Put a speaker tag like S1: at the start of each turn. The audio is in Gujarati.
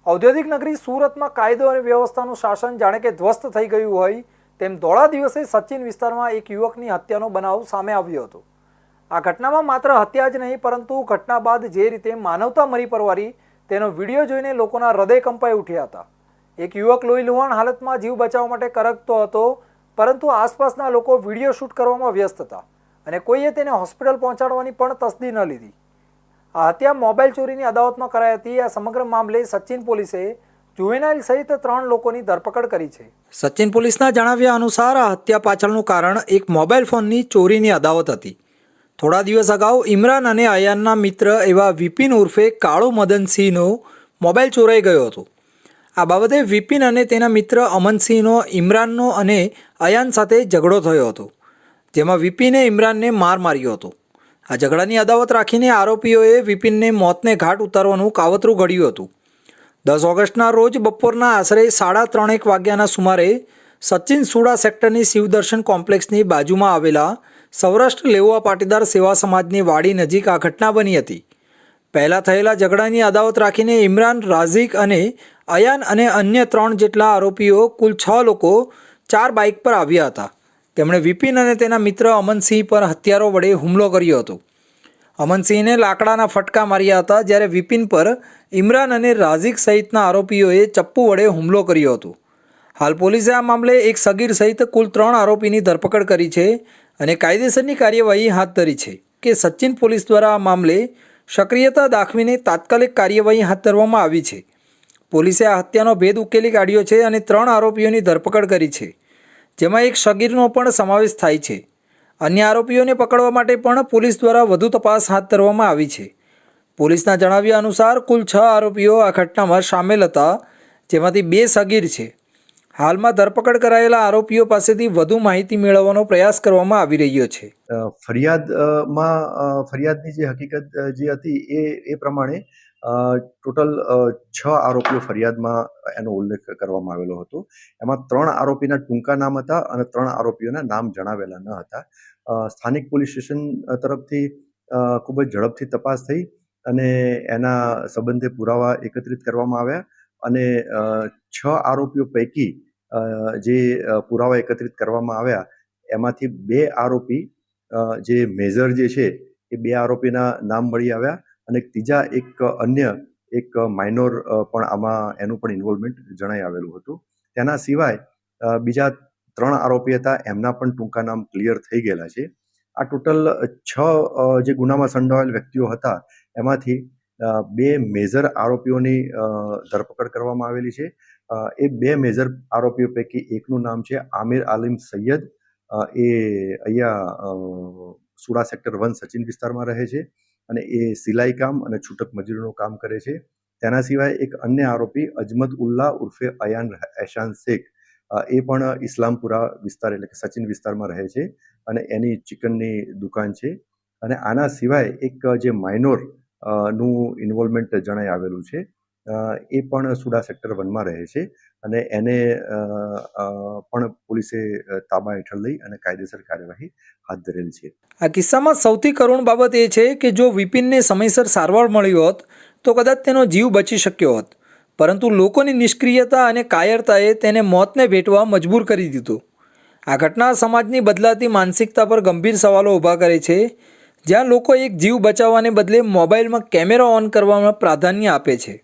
S1: ઔદ્યોગિક નગરી સુરતમાં કાયદો અને વ્યવસ્થાનું શાસન જાણે કે ધ્વસ્ત થઈ ગયું હોય તેમ ધોળા દિવસે સચિન વિસ્તારમાં એક યુવકની હત્યાનો બનાવ સામે આવ્યો હતો। આ ઘટનામાં માત્ર હત્યા જ નહીં પરંતુ ઘટના બાદ જે રીતે માનવતા મરી પરવારી તેનો વિડીયો જોઈને લોકોના હૃદય કંપાઈ ઉઠ્યા હતા। એક યુવક લોહીલુહાણ હાલતમાં જીવ બચાવવા માટે કરકતો હતો, પરંતુ આસપાસના લોકો વિડીયો શૂટ કરવામાં વ્યસ્ત હતા અને કોઈએ તેને હોસ્પિટલ પહોંચાડવાની પણ તસ્દી ન લીધી। આ હત્યા મોબાઈલ ચોરીની અદાવતમાં કરાઈ હતી। આ સમગ્ર મામલે સચિન પોલીસે જુવેનાઇલ સહિત 3 લોકોની ધરપકડ કરી છે। સચિન પોલીસના જણાવ્યા અનુસાર આ હત્યા પાછળનું કારણ એક મોબાઈલ ફોનની ચોરીની અદાવત હતી। થોડા દિવસ અગાઉ ઇમરાન અને અયાનના મિત્ર એવા વિપિન ઉર્ફે કાળુ મદનસિંહનો મોબાઈલ ચોરાઈ ગયો હતો। આ બાબતે વિપિન અને તેના મિત્ર અમનસિંહનો ઇમરાનનો અને અયાન સાથે ઝઘડો થયો હતો, જેમાં વિપિને ઇમરાનને માર માર્યો હતો। આ ઝઘડાની અદાવત રાખીને આરોપીઓએ વિપિનને મોતને ઘાટ ઉતારવાનું કાવતરું ઘડ્યું હતું। 10 ઓગસ્ટના રોજ બપોરના આશરે 3:30 વાગ્યાના સુમારે સચિન સુડા સેક્ટરની શિવદર્શન કોમ્પ્લેક્સની બાજુમાં આવેલા સૌરાષ્ટ્ર લેવા પાટીદાર સેવા સમાજની વાડી નજીક આ ઘટના બની હતી। પહેલાં થયેલા ઝઘડાની અદાવત રાખીને ઇમરાન, રાઝિક અને અયાન અને અન્ય 3 જેટલા આરોપીઓ કુલ 6 લોકો 4 બાઇક પર આવ્યા હતા। તેમણે વિપિન અને તેના મિત્ર અમનસિંહ પર હથિયારો વડે હુમલો કર્યો હતો। અમનસિંહને લાકડાના ફટકા માર્યા હતા, જ્યારે વિપિન પર ઇમરાન અને રાઝિક સહિતના આરોપીઓએ ચપ્પુ વડે હુમલો કર્યો હતો। હાલ પોલીસે આ મામલે એક સગીર સહિત કુલ 3 આરોપીની ધરપકડ કરી છે અને કાયદેસરની કાર્યવાહી હાથ ધરી છે કે સચિન પોલીસ દ્વારા આ મામલે સક્રિયતા દાખવીને તાત્કાલિક કાર્યવાહી હાથ ધરવામાં આવી છે। પોલીસે આ હત્યાનો ભેદ ઉકેલી કાઢ્યો છે અને 3 આરોપીઓની ધરપકડ કરી છે, જેમાં એક સગીરનો પણ સમાવેશ થાય છે। અન્ય આરોપીઓને પકડવા માટે પણ પોલીસ દ્વારા વધુ તપાસ હાથ ધરવામાં આવી છે। પોલીસના જણાવ્યા અનુસાર કુલ 6 આરોપીઓ આ ઘટનામાં સામેલ હતા, જેમાંથી 2 સગીર છે। હાલમાં ધરપકડ કરાયેલા આરોપીઓ પાસેથી વધુ માહિતી મેળવવાનો પ્રયાસ કરવામાં આવી રહ્યો છે।
S2: ફરિયાદની જે હકીકત જે હતી એ પ્રમાણે ટોટલ 6 આરોપીઓ ફરિયાદમાં એનો ઉલ્લેખ કરવામાં આવેલો હતો। એમાં 3 આરોપીના ટૂંકા નામ હતા અને 3 આરોપીઓના નામ જણાવેલા ન હતા। સ્થાનિક પોલીસ સ્ટેશન તરફથી ખૂબ જ ઝડપથી તપાસ થઈ અને એના સંબંધે પુરાવા એકત્રિત કરવામાં આવ્યા અને 6 આરોપીઓ પૈકી જે પુરાવા એકત્રિત કરવામાં આવ્યા એમાંથી 2 આરોપી જે મેજર જે છે એ 2 આરોપીના નામ મળી આવ્યા અને ત્રીજા એક માઇનોર પણ આમાં એનું પણ ઇન્વોલ્વમેન્ટ જણાઈ આવેલું હતું। તેના સિવાય બીજા 3 આરોપી હતા, એમના પણ ટૂંકા નામ ક્લિયર થઈ ગયેલા છે। આ ટોટલ 6 જે ગુનામાં સંડોવાયેલ વ્યક્તિઓ હતા એમાંથી 2 મેજર આરોપીઓની ધરપકડ કરવામાં આવેલી છે। એ 2 મેજર આરોપીઓ પૈકી એકનું નામ છે આમિર આલિમ સૈયદ। એ અહીંયા સુડા સેક્ટર 1 સચિન વિસ્તારમાં રહે છે અને એ સિલાઈ કામ અને છૂટક મજૂરીનું કામ કરે છે। તેના સિવાય એક અન્ય આરોપી અજમત ઉલ્લા ઉર્ફે અયાન એશાન શેખ, એ પણ ઇસ્લામપુરા વિસ્તાર એટલે કે સચિન વિસ્તારમાં રહે છે અને એની ચિકનની દુકાન છે। અને આના સિવાય એક જે માઇનોર નું ઇન્વોલ્વમેન્ટ જણાઈ આવેલું છે, એ પણ સુડા સેક્ટર 1માં રહે છે અને એને પણ પોલીસે તાબા હેઠળ લઈ અને કાયદેસર કાર્યવાહી હાથ ધરેલ છે।
S1: આ કિસ્સામાં સૌથી કરુણ બાબત એ છે કે જો વિપિનને સમયસર સારવાર મળી હોત તો કદાચ તેનો જીવ બચી શક્યો હોત, પરંતુ લોકોની નિષ્ક્રિયતા અને કાયરતાએ તેને મોતને ભેટવા મજબૂર કરી દીધો। આ ઘટના સમાજની બદલાતી માનસિકતા પર ગંભીર સવાલો ઊભા કરે છે, જ્યાં લોકો એક જીવ બચાવવાને બદલે મોબાઈલમાં કેમેરા ઓન કરવામાં પ્રાધાન્ય આપે છે।